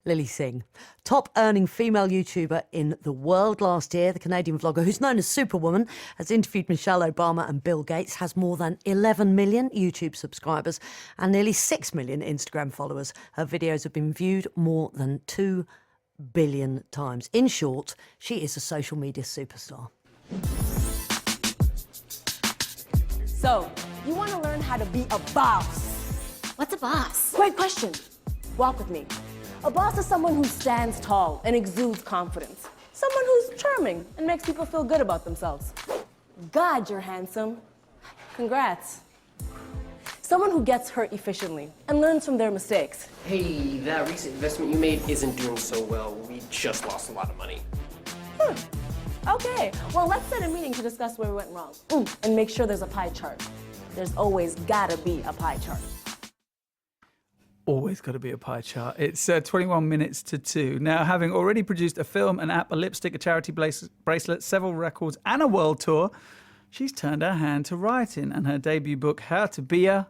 Lilly Singh, top earning female YouTuber in the world last year. The Canadian vlogger, who's known as Superwoman, has interviewed Michelle Obama and Bill Gates, has more than 11 million YouTube subscribers and nearly 6 million Instagram followers. Her videos have been viewed more than 2 billion times. In short, she is a social media superstar. So, you want to learn how to be a boss. What's a boss? Great question. Walk with me. A boss is someone who stands tall and exudes confidence. Someone who's charming and makes people feel good about themselves. God, you're handsome. Congrats. Someone who gets hurt efficiently and learns from their mistakes. Hey, that recent investment you made isn't doing so well. We just lost a lot of money. Okay, well, let's set a meeting to discuss where we went wrong. And make sure there's a pie chart. There's always gotta be a pie chart. Always got to be a pie chart. It's 21 minutes to 2. Now, having already produced a film, an app, a lipstick, a charity bracelet, several records, and a world tour, she's turned her hand to writing, and her debut book, How to Be a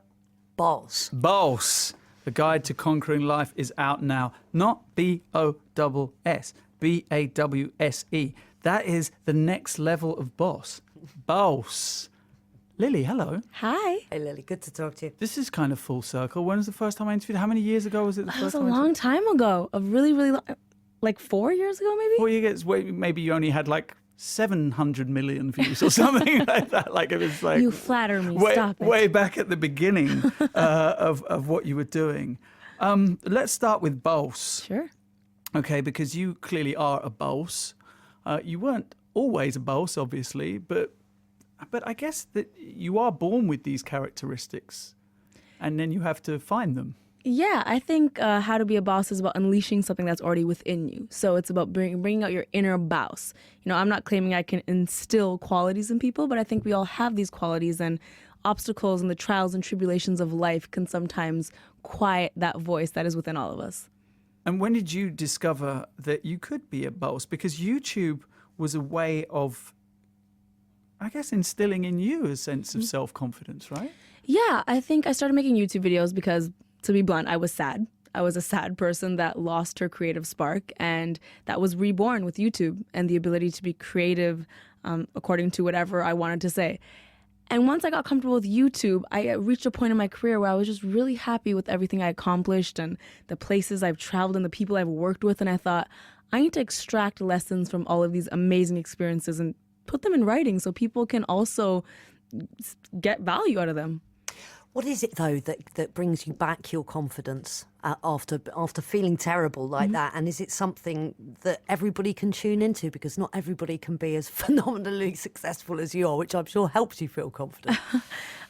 Bawse. Bawse, The Guide to Conquering Life, is out now. Not B-O-S-S, B-A-W-S-E. That is the next level of boss. Bawse. Lilly, hello. Hi. Hey, Lilly, good to talk to you. This is kind of full circle. When was the first time I interviewed? How many years ago was it? That was a long time ago. A really, really long, like 4 years ago, maybe? 4 years. Maybe you only had like 700 million views or something like that. Like it was like You flatter me. Stop it. Way back at the beginning of what you were doing. Let's start with Bawse. Sure. Okay, because you clearly are a Bawse. You weren't always a Bawse, obviously, but I guess that you are born with these characteristics, and then you have to find them. Yeah, I think How to Be a Boss is about unleashing something that's already within you. So it's about bringing out your inner boss. You know, I'm not claiming I can instill qualities in people, but I think we all have these qualities, and obstacles and the trials and tribulations of life can sometimes quiet that voice that is within all of us. And when did you discover that you could be a Bawse? Because YouTube was a way of, I guess, instilling in you a sense of self-confidence, right? Yeah, I think I started making YouTube videos because, to be blunt, I was sad. I was a sad person that lost her creative spark, and that was reborn with YouTube and the ability to be creative according to whatever I wanted to say. And once I got comfortable with YouTube, I reached a point in my career where I was just really happy with everything I accomplished and the places I've traveled and the people I've worked with. And I thought, I need to extract lessons from all of these amazing experiences and put them in writing so people can also get value out of them. What is it, though, that brings you back your confidence after feeling terrible like that? And is it something that everybody can tune into? Because not everybody can be as phenomenally successful as you are, which I'm sure helps you feel confident.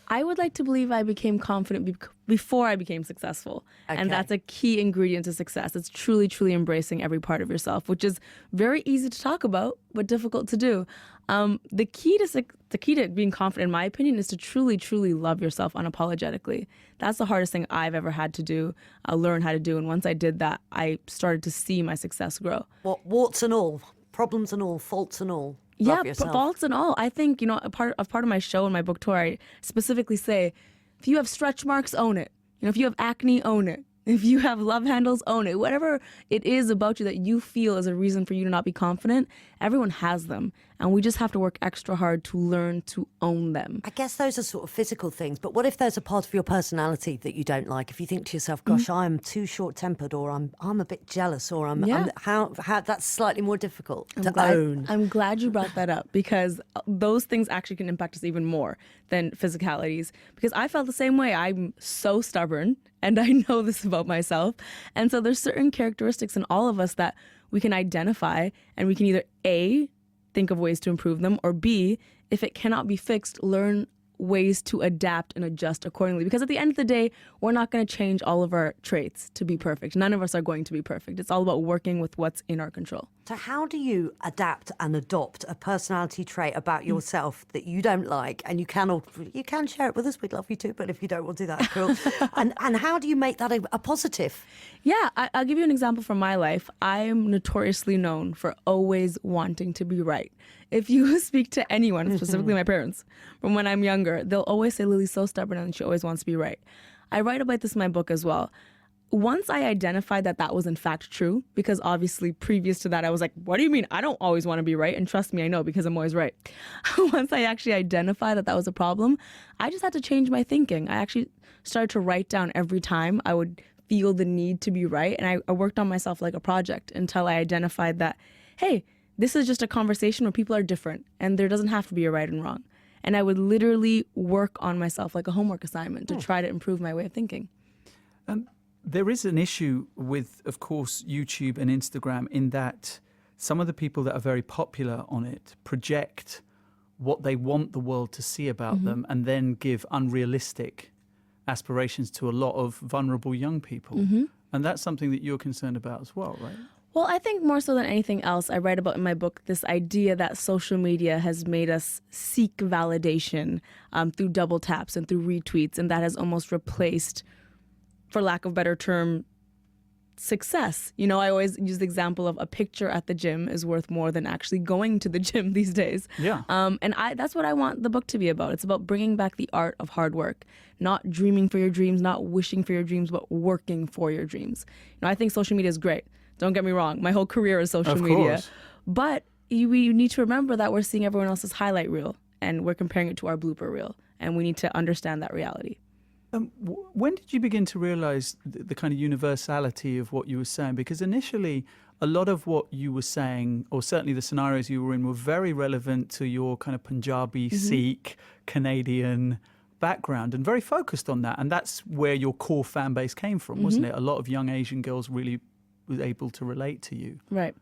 I would like to believe I became confident before I became successful. Okay. And that's a key ingredient to success. It's truly, truly embracing every part of yourself, which is very easy to talk about, but difficult to do. The key to being confident, in my opinion, is to truly, truly love yourself unapologetically. That's the hardest thing I've ever had to do, learn how to do. And once I did that, I started to see my success grow. What, warts and all, problems and all, faults and all? Yeah, faults and all. I think, a part of my show and my book tour, I specifically say, if you have stretch marks, own it. If you have acne, own it. If you have love handles, own it. Whatever it is about you that you feel is a reason for you to not be confident, everyone has them. And we just have to work extra hard to learn to own them. I guess those are sort of physical things, but what if there's a part of your personality that you don't like? If you think to yourself, gosh, I'm too short-tempered, or I'm a bit jealous, or how that's slightly more difficult to own. I'm glad you brought that up, because those things actually can impact us even more than physicalities. Because I felt the same way. I'm so stubborn, and I know this about myself. And so there's certain characteristics in all of us that we can identify, and we can either A, think of ways to improve them, or B, if it cannot be fixed, learn ways to adapt and adjust accordingly. Because at the end of the day, we're not going to change all of our traits to be perfect. None of us are going to be perfect. It's all about working with what's in our control. So how do you adapt and adopt a personality trait about yourself that you don't like, and you can share it with us, we'd love you to, but if you don't, we'll do that, cool. and how do you make that a positive? Yeah, I'll give you an example from my life. I'm notoriously known for always wanting to be right. If you speak to anyone, specifically my parents, from when I'm younger, they'll always say, Lily's so stubborn and she always wants to be right. I write about this in my book as well. once I identified that that was in fact true, because obviously previous to that, I was like, what do you mean? I don't always want to be right. And trust me, I know, because I'm always right. Once I actually identified that that was a problem, I just had to change my thinking. I actually started to write down every time I would feel the need to be right. And I worked on myself like a project until I identified that, hey, this is just a conversation where people are different and there doesn't have to be a right and wrong. And I would literally work on myself like a homework assignment to try to improve my way of thinking. There is an issue with, of course, YouTube and Instagram in that some of the people that are very popular on it project what they want the world to see about them and then give unrealistic aspirations to a lot of vulnerable young people. And that's something that you're concerned about as well, right? Well, I think more so than anything else, I write about in my book this idea that social media has made us seek validation through double taps and through retweets, and that has almost replaced, for lack of a better term, success. You know, I always use the example of a picture at the gym is worth more than actually going to the gym these days. Yeah. And that's what I want the book to be about. It's about bringing back the art of hard work, not dreaming for your dreams, not wishing for your dreams, but working for your dreams. You know, I think social media is great. Don't get me wrong. My whole career is social media. But we need to remember that we're seeing everyone else's highlight reel and we're comparing it to our blooper reel. And we need to understand that reality. When did you begin to realize the kind of universality of what you were saying? Because initially, a lot of what you were saying, or certainly the scenarios you were in, were very relevant to your kind of Punjabi, Sikh, Canadian background and very focused on that. And that's where your core fan base came from, wasn't it? A lot of young Asian girls really was able to relate to you. Right.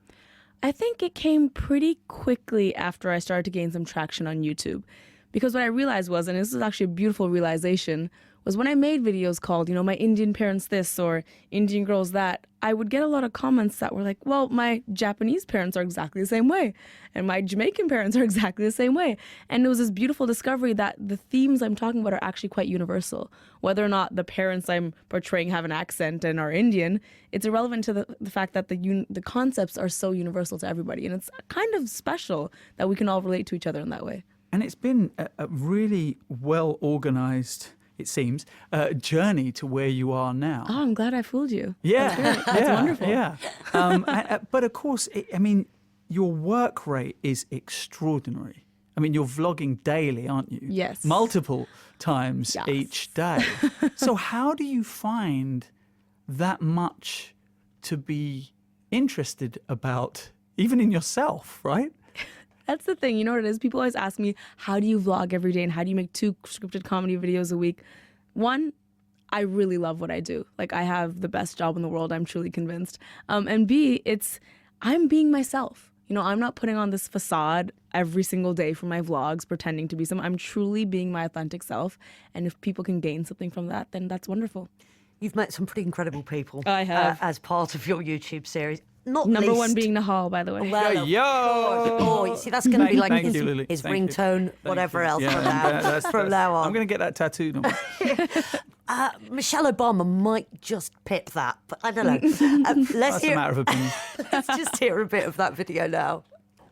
I think it came pretty quickly after I started to gain some traction on YouTube. Because what I realized was, and this is actually a beautiful realization, was when I made videos called, you know, my Indian parents this or Indian girls that, I would get a lot of comments that were like, well, my Japanese parents are exactly the same way. And my Jamaican parents are exactly the same way. And it was this beautiful discovery that the themes I'm talking about are actually quite universal. Whether or not the parents I'm portraying have an accent and are Indian, it's irrelevant to the fact that the concepts are so universal to everybody. And it's kind of special that we can all relate to each other in that way. And it's been a really well-organized, it seems, journey to where you are now. Oh, I'm glad I fooled you. Yeah, That's wonderful. Yeah. But of course, your work rate is extraordinary. I mean, you're vlogging daily, aren't you? Yes. Multiple times each day. So how do you find that much to be interested about, even in yourself, right? That's the thing. You know what it is? People always ask me, how do you vlog every day and how do you make 2 scripted comedy videos a week? One, I really love what I do. Like, I have the best job in the world, I'm truly convinced. And B, I'm being myself. You know, I'm not putting on this facade every single day for my vlogs, pretending to be someone. I'm truly being my authentic self. And if people can gain something from that, then that's wonderful. You've met some pretty incredible people. I have. As part of your YouTube series. Not Number least, one being Nihal, by the way. Well, Yo! Oh, you see, that's going to be like Thank his, you, Lily. his Thank you. ringtone, Thank whatever you. else Yeah, from now on. I'm going to get that tattooed on me. Michelle Obama might just pip that, but I don't know. That's a matter of opinion. Let's just hear a bit of that video now.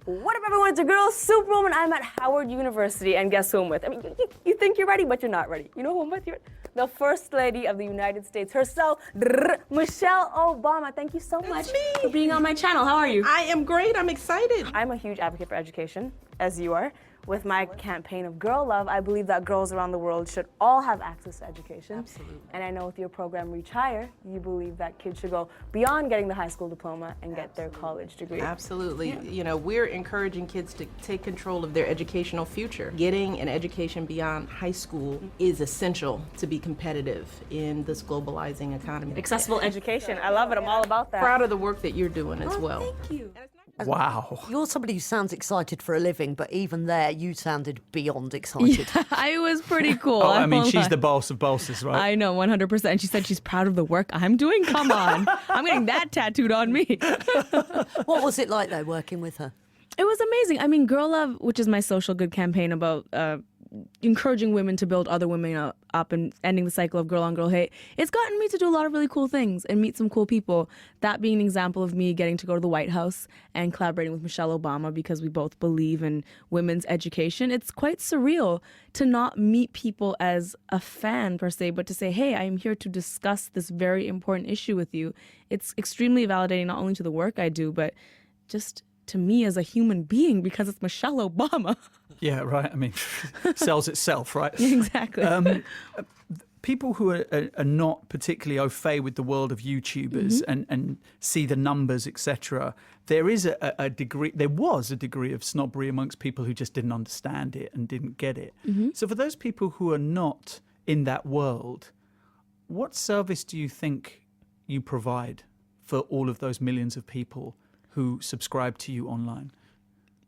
What up, everyone? It's your girl, Superwoman. I'm at Howard University, and guess who I'm with? I mean, you think you're ready, but you're not ready. You know who I'm with? You're the First Lady of the United States herself, Michelle Obama. Thank you so much for being on my channel. How are you? I am great. I'm excited. I'm a huge advocate for education, as you are. With my campaign of Girl Love, I believe that girls around the world should all have access to education. Absolutely. And I know with your program, Reach Higher, you believe that kids should go beyond getting the high school diploma and get their college degree. Absolutely. Yeah. You know, we're encouraging kids to take control of their educational future. Getting an education beyond high school is essential to be competitive in this globalizing economy. Accessible education. I love it. I'm all about that. Proud of the work that you're doing as well. Thank you. Wow. You're somebody who sounds excited for a living, but even there, you sounded beyond excited. I was pretty cool. Oh, I mean, won't she's lie. the boss of bosses, right? I know, 100%. She said she's proud of the work I'm doing. Come on. I'm getting that tattooed on me. What was it like, though, working with her? It was amazing. I mean, Girl Love, which is my social good campaign about encouraging women to build other women up and ending the cycle of girl on girl hate, it's gotten me to do a lot of really cool things and meet some cool people. That being an example of me getting to go to the White House and collaborating with Michelle Obama because we both believe in women's education. It's quite surreal to not meet people as a fan per se, but to say, hey, I'm here to discuss this very important issue with you. It's extremely validating not only to the work I do, but just to me as a human being because it's Michelle Obama. Yeah, right. I mean, sells itself, right? Exactly. People who are not particularly au fait with the world of YouTubers and see the numbers, etc., there was a degree of snobbery amongst people who just didn't understand it and didn't get it. So for those people who are not in that world, what service do you think you provide for all of those millions of people who subscribe to you online?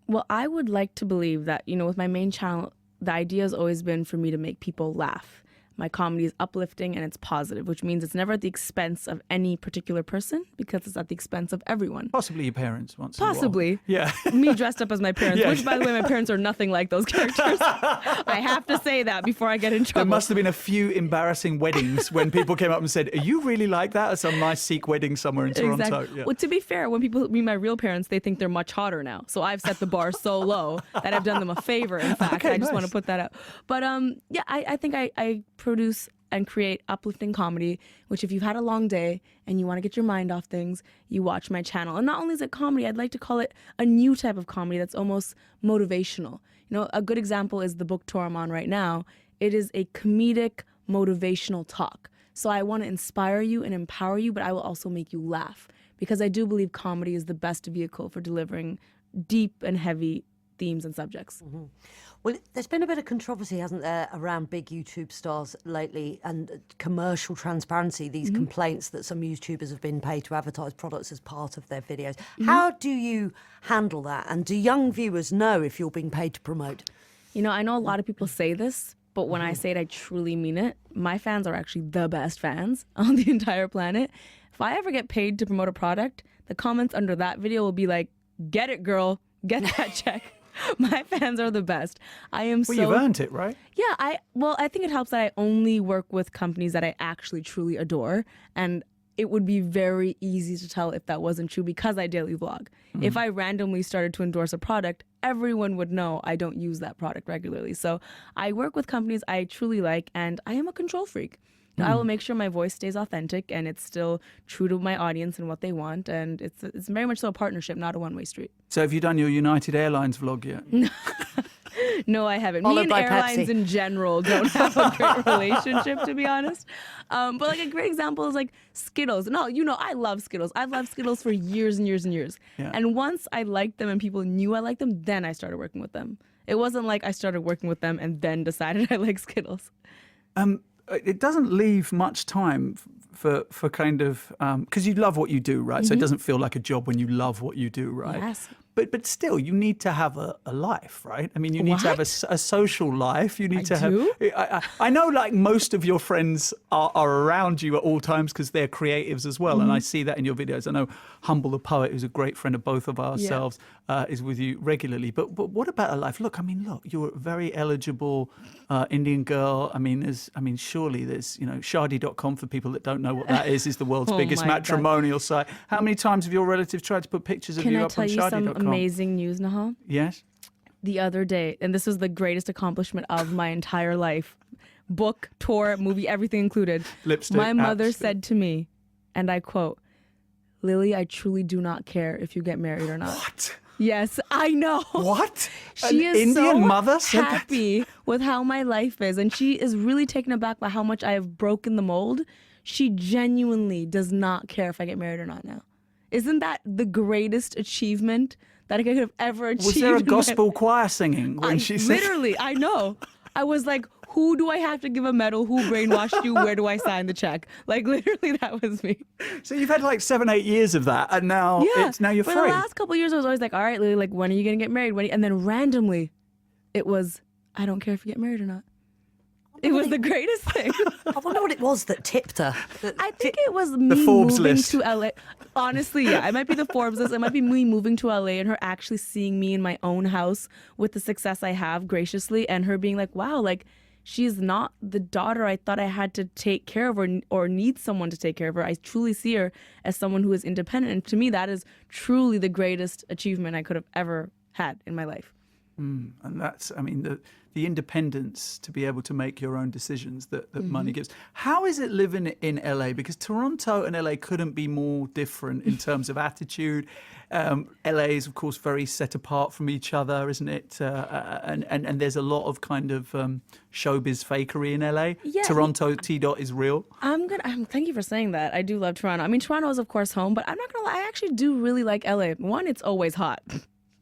Well, I would like to believe that, with my main channel, the idea has always been for me to make people laugh. My comedy is uplifting and it's positive, which means it's never at the expense of any particular person because it's at the expense of everyone. Possibly your parents once in a while. Possibly. Yeah. Me dressed up as my parents, Yeah. which, by the way, my parents are nothing like those characters. I have to say that before I get in trouble. There must have been a few embarrassing weddings when people came up and said, are you really like that at some nice Sikh wedding somewhere in Toronto? Exactly. Yeah. Well, to be fair, when people meet my real parents, they think they're much hotter now. So I've set the bar so low that I've done them a favor. In fact, Okay, I just want to nice. put that out. But I think I produce and create uplifting comedy, which if you've had a long day and you want to get your mind off things, you watch my channel. And not only is it comedy, I'd like to call it a new type of comedy that's almost motivational. A good example is the book tour I'm on right now. It is a comedic, motivational talk. So I want to inspire you and empower you, but I will also make you laugh because I do believe comedy is the best vehicle for delivering deep and heavy themes and subjects. Well, there's been a bit of controversy, hasn't there, around big YouTube stars lately and commercial transparency, these complaints that some YouTubers have been paid to advertise products as part of their videos. How do you handle that? And do young viewers know if you're being paid to promote? I know a lot of people say this, but when I say it, I truly mean it. My fans are actually the best fans on the entire planet. If I ever get paid to promote a product, the comments under that video will be like, get it, girl, get that check. My fans are the best. Well, you've earned it, right? Yeah, I think it helps that I only work with companies that I actually truly adore, and it would be very easy to tell if that wasn't true because I daily vlog. If I randomly started to endorse a product, everyone would know I don't use that product regularly. So I work with companies I truly like, and I am a control freak. I will make sure my voice stays authentic and it's still true to my audience and what they want. And it's very much so a partnership, not a one-way street. So have you done your United Airlines vlog yet? No, I haven't. Followed Me and by airlines Pepsi. in general don't have a great relationship, to be honest. But like a great example is like Skittles. No, I love Skittles. I've loved Skittles for years and years and years. Yeah. And once I liked them and people knew I liked them, then I started working with them. It wasn't like I started working with them and then decided I like Skittles. It doesn't leave much time for kind of because you love what you do, right? So it doesn't feel like a job when you love what you do, right? Yes. But still, you need to have a life, right? I mean, you need to have a social life. You need to have. do? I know, like most of your friends are around you at all times because they're creatives as well, and I see that in your videos. I know Humble the Poet, who's a great friend of both of ourselves, is with you regularly. But what about a life? Look, you're a very eligible Indian girl. Surely there's Shadi.com for people that don't know what that is the world's Oh biggest my God. matrimonial site. How many times have your relatives tried to put pictures of Can you I up on tell you some Shadi.com? amazing news, Nihal? Yes. The other day, and this was the greatest accomplishment of my entire life. Book, tour, movie, everything included. Lipstick, My mother lipstick. said to me, and I quote, "Lily, I truly do not care if you get married or not." What? Yes, I know. What? She An is Indian so mother said that? happy with how my life is, and she is really taken aback by how much I have broken the mold. She genuinely does not care if I get married or not now. Isn't that the greatest achievement that I could have ever achieved? Was there a in my- gospel choir singing when she said? Literally, I know. I was like, who do I have to give a medal? Who brainwashed you? Where do I sign the check? Like, literally, that was me. So you've had like 7-8 years of that, and now you're For free. the last couple of years, I was always like, all right, Lily, like, when are you going to get married? And then randomly, it was, I don't care if you get married or not. It was the greatest thing. I wonder what it was that tipped her. I think it was me Forbes moving list. to LA. Honestly, yeah, it might be the Forbes list. It might be me moving to LA and her actually seeing me in my own house with the success I have graciously, and her being like, wow, like, she's not the daughter I thought I had to take care of or need someone to take care of her. I truly see her as someone who is independent. And to me, that is truly the greatest achievement I could have ever had in my life. And that's, I mean, the independence to be able to make your own decisions that money gives. How is it living in LA? Because Toronto and LA couldn't be more different in terms of attitude. LA is, of course, very set apart from each other, isn't it? And there's a lot of kind of showbiz fakery in LA. Yeah. Toronto T-Dot is real. Thank you for saying that. I do love Toronto. I mean, Toronto is, of course, home, but I'm not going to lie. I actually do really like LA. One, it's always hot.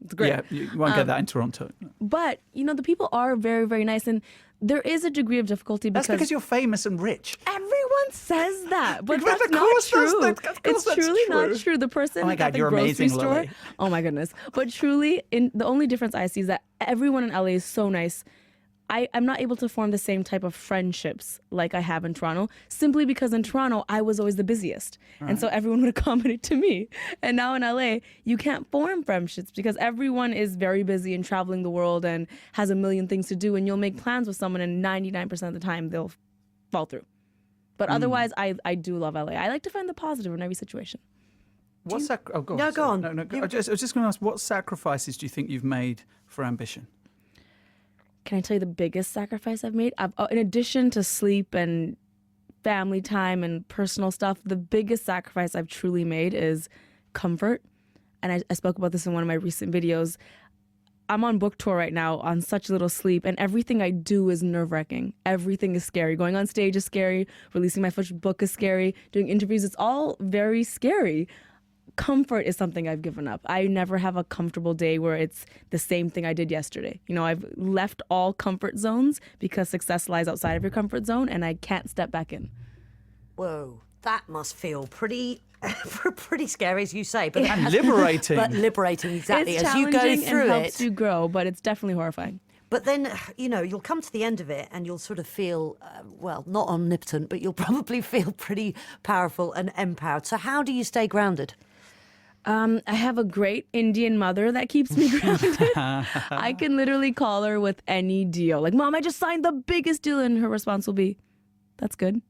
It's great. Yeah, you won't get that in Toronto. But, you know, the people are very, very nice. And there is a degree of difficulty That's because you're famous and rich. everyone says that. But Of that's not course true. of course It's that's truly true. not true. The person Oh my God, at the you're grocery amazing, store. Lily. Oh my goodness. But truly, the only difference I see is that everyone in LA is so nice. I'm not able to form the same type of friendships like I have in Toronto, simply because in Toronto, I was always the busiest. And so everyone would accommodate to me. And now in LA, you can't form friendships because everyone is very busy and traveling the world and has a million things to do. And you'll make plans with someone and 99% of the time they'll fall through. But otherwise, I do love LA. I like to find the positive in every situation. Go on. No, go on. No, I was just going to ask, what sacrifices do you think you've made for ambition? Can I tell you the biggest sacrifice I've made? In addition to sleep and family time and personal stuff, the biggest sacrifice I've truly made is comfort. And I spoke about this in one of my recent videos. I'm on book tour right now on such little sleep, and everything I do is nerve-wracking. Everything is scary. Going on stage is scary. Releasing my first book is scary. Doing interviews, it's all very scary. Comfort is something I've given up. I never have a comfortable day where it's the same thing I did yesterday. You know, I've left all comfort zones because success lies outside of your comfort zone, and I can't step back in. Whoa, that must feel pretty scary, as you say. But And liberating. But liberating, exactly. It's As you challenging go through and helps it. you grow, but it's definitely horrifying. But then, you know, you'll come to the end of it and you'll sort of feel, well, not omnipotent, but you'll probably feel pretty powerful and empowered. So how do you stay grounded? I have a great Indian mother that keeps me grounded. I can literally call her with any deal. Like, Mom, I just signed the biggest deal. And her response will be, that's good.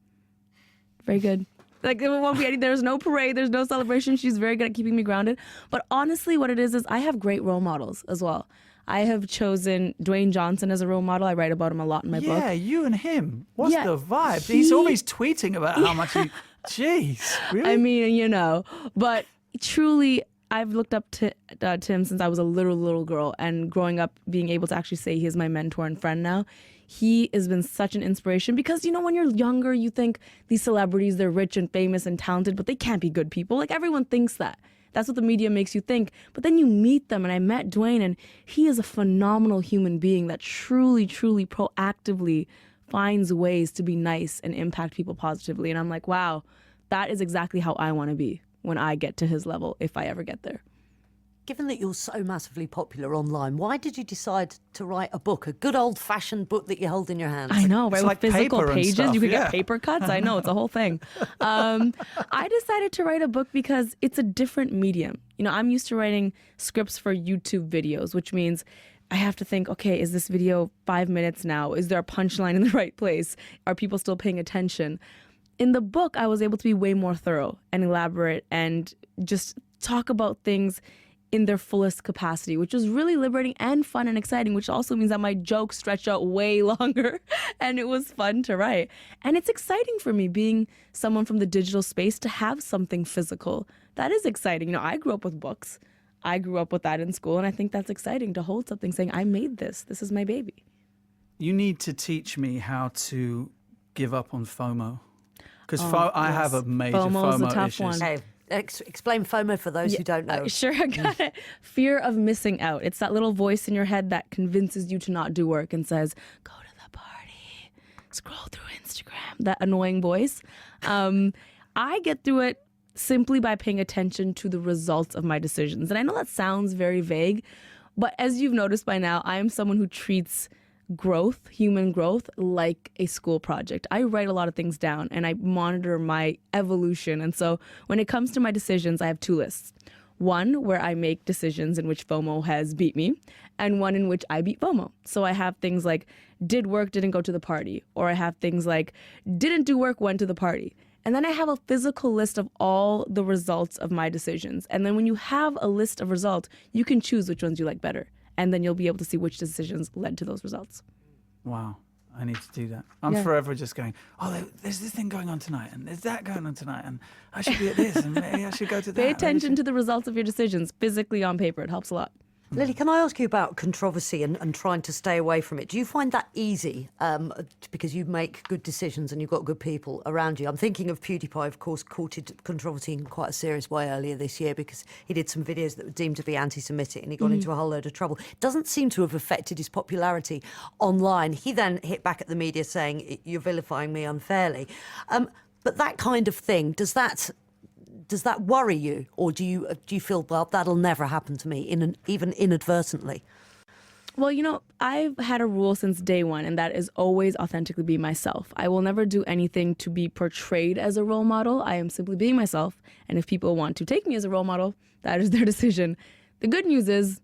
Very good. Like, there won't be any, there's no parade, there's no celebration. She's very good at keeping me grounded. But honestly, what it is I have great role models as well. I have chosen Dwayne Johnson as a role model. I write about him a lot in my book. Yeah, you and him. What's Yeah, the vibe? He's always tweeting about how much he... Jeez, really? I mean, you know, but truly, I've looked up to him since I was a little girl, and growing up, being able to actually say he's my mentor and friend now, he has been such an inspiration because, you know, when you're younger, you think these celebrities, they're rich and famous and talented, but they can't be good people. Like, everyone thinks that. That's what the media makes you think. But then you meet them, and I met Dwayne, and he is a phenomenal human being that truly, truly proactively finds ways to be nice and impact people positively. And I'm like, wow, that is exactly how I want to be when I get to his level, if I ever get there. Given that you're so massively popular online, why did you decide to write a book, a good old-fashioned book that you hold in your hands? I know, right? It's With like physical paper and pages, stuff, you could yeah. get paper cuts. I know, it's a whole thing. I decided to write a book because it's a different medium. You know, I'm used to writing scripts for YouTube videos, which means I have to think, okay, is this video 5 minutes now? Is there a punchline in the right place? Are people still paying attention? In the book, I was able to be way more thorough and elaborate and just talk about things in their fullest capacity, which was really liberating and fun and exciting, which also means that my jokes stretched out way longer and it was fun to write. And it's exciting for me, being someone from the digital space, to have something physical. That is exciting. You know, I grew up with books. I grew up with that in school, and I think that's exciting to hold something saying, I made this. This is my baby. You need to teach me how to give up on FOMO. Because I have a major FOMO is a FOMO tough issues. one. Hey, explain FOMO for those who don't know. Sure, I got it. Fear of missing out. It's that little voice in your head that convinces you to not do work and says, go to the party, scroll through Instagram. That annoying voice. I get through it simply by paying attention to the results of my decisions. And I know that sounds very vague, but as you've noticed by now, I am someone who treats growth, human growth, like a school project. I write a lot of things down and I monitor my evolution. And so when it comes to my decisions, I have 2 lists. One where I make decisions in which FOMO has beat me, and one in which I beat FOMO. So I have things like did work, didn't go to the party, or I have things like didn't do work, went to the party. And then I have a physical list of all the results of my decisions. And then when you have a list of results, you can choose which ones you like better. And then you'll be able to see which decisions led to those results. Wow. I need to do that. I'm forever just going, oh, there's this thing going on tonight, and there's that going on tonight, and I should be at this, and maybe I should go to that. Pay attention to the results of your decisions physically on paper. It helps a lot. Lily, can I ask you about controversy and trying to stay away from it? Do you find that easy because you make good decisions and you've got good people around you? I'm thinking of PewDiePie, of course, courted controversy in quite a serious way earlier this year because he did some videos that were deemed to be anti-Semitic and he got into a whole load of trouble. It doesn't seem to have affected his popularity online. He then hit back at the media saying, you're vilifying me unfairly. But that kind of thing, does that worry you, or do you feel, well, that'll never happen to me, even inadvertently? Well, you know, I've had a rule since day one, and that is always authentically be myself. I will never do anything to be portrayed as a role model. I am simply being myself, and if people want to take me as a role model, that is their decision. The good news is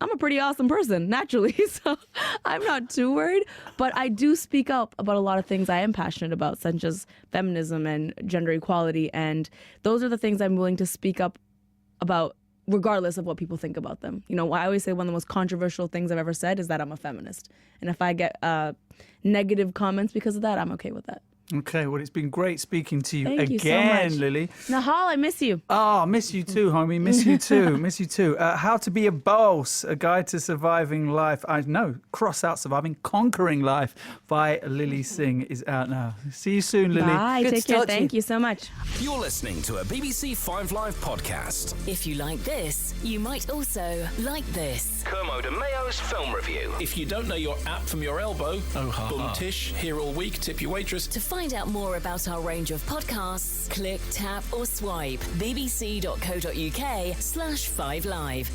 I'm a pretty awesome person, naturally, so I'm not too worried. But I do speak up about a lot of things I am passionate about, such as feminism and gender equality, and those are the things I'm willing to speak up about regardless of what people think about them. You know, I always say one of the most controversial things I've ever said is that I'm a feminist. And if I get negative comments because of that, I'm okay with that. Okay, well, it's been great speaking to you Thank again, you so much. Lily. Nihal, I miss you. Oh, miss you too, homie. Miss you too. Miss you too. How to Be a Boss, A Guide to Surviving Life. Cross out Surviving, Conquering Life by Lilly Singh is out now. See you soon, Lily. Bye. Good Take to care. talk to you. Thank you so much. You're listening to a BBC 5 Live podcast. If you like this, you might also like this. Kermode and Mayo's film review. If you don't know your app from your elbow, boom tish, here all week, tip your waitress. To find out more about our range of podcasts, click, tap or swipe bbc.co.uk/5live.